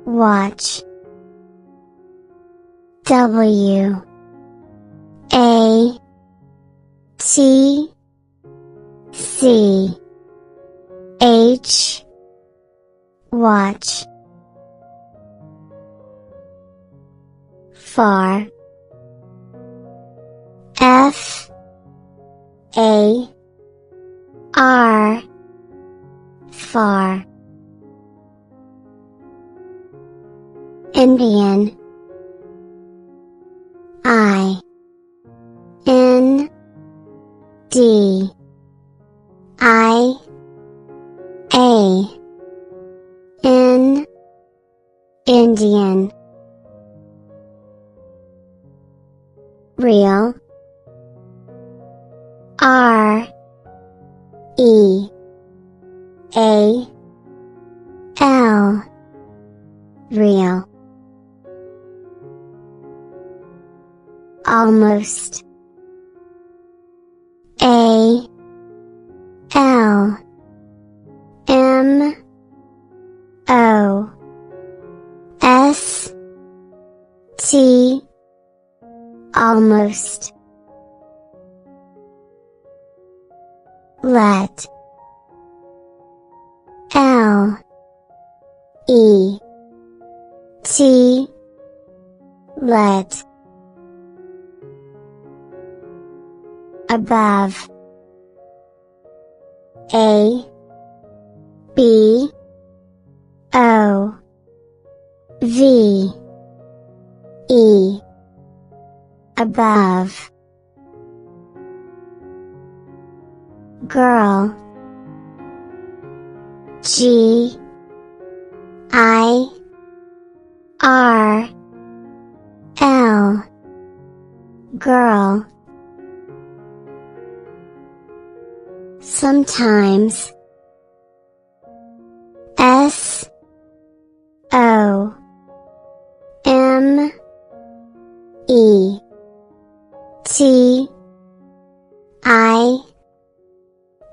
watch. W A T C H, watch. Far. F A R, far. Indian. I N D I A N, Indian. Real. R E A L, real. Almost. A L M O S T, almost. Let. L E T, let. Above. A B O V E, above. Girl. G I R L, girl. Sometimes. S O M E T I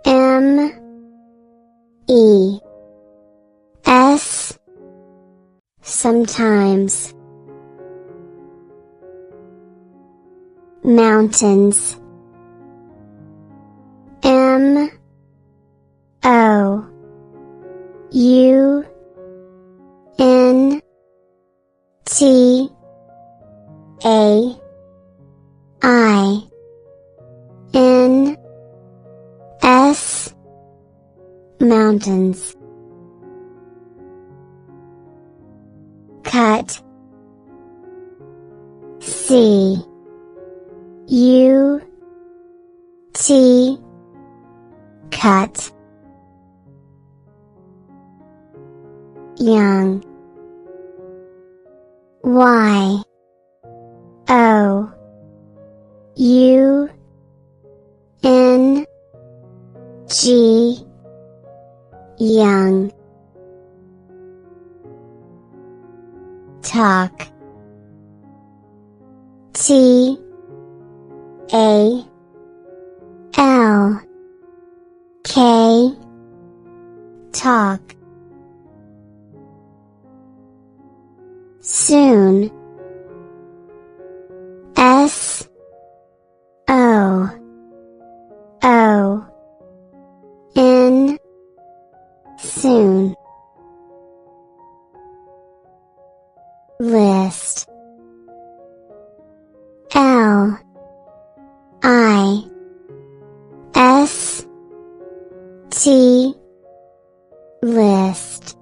M E S, sometimes. Mountains. M O U N T A I N S, mountains. Cut. C U T, cut. Young. Y O U N G, young. Talk. T A L K, talk. Soon. S O O N, soon. List. L I S T, list.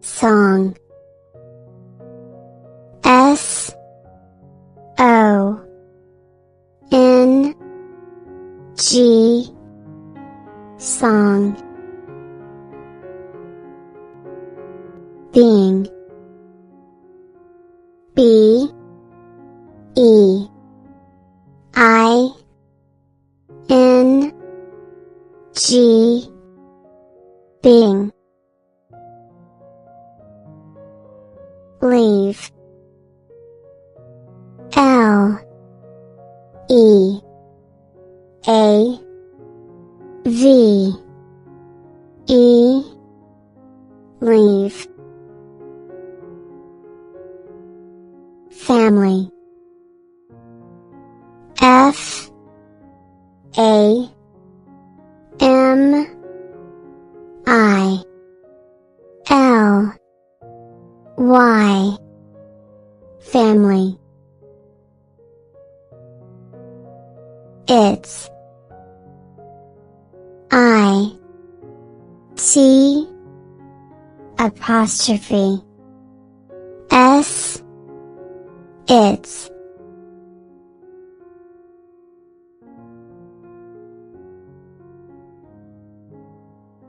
Song. S O N G, song. Being. B E I N G, being. Leave. L E A V E leave, family, F A M I L Y, family. It's I T apostrophe S. It's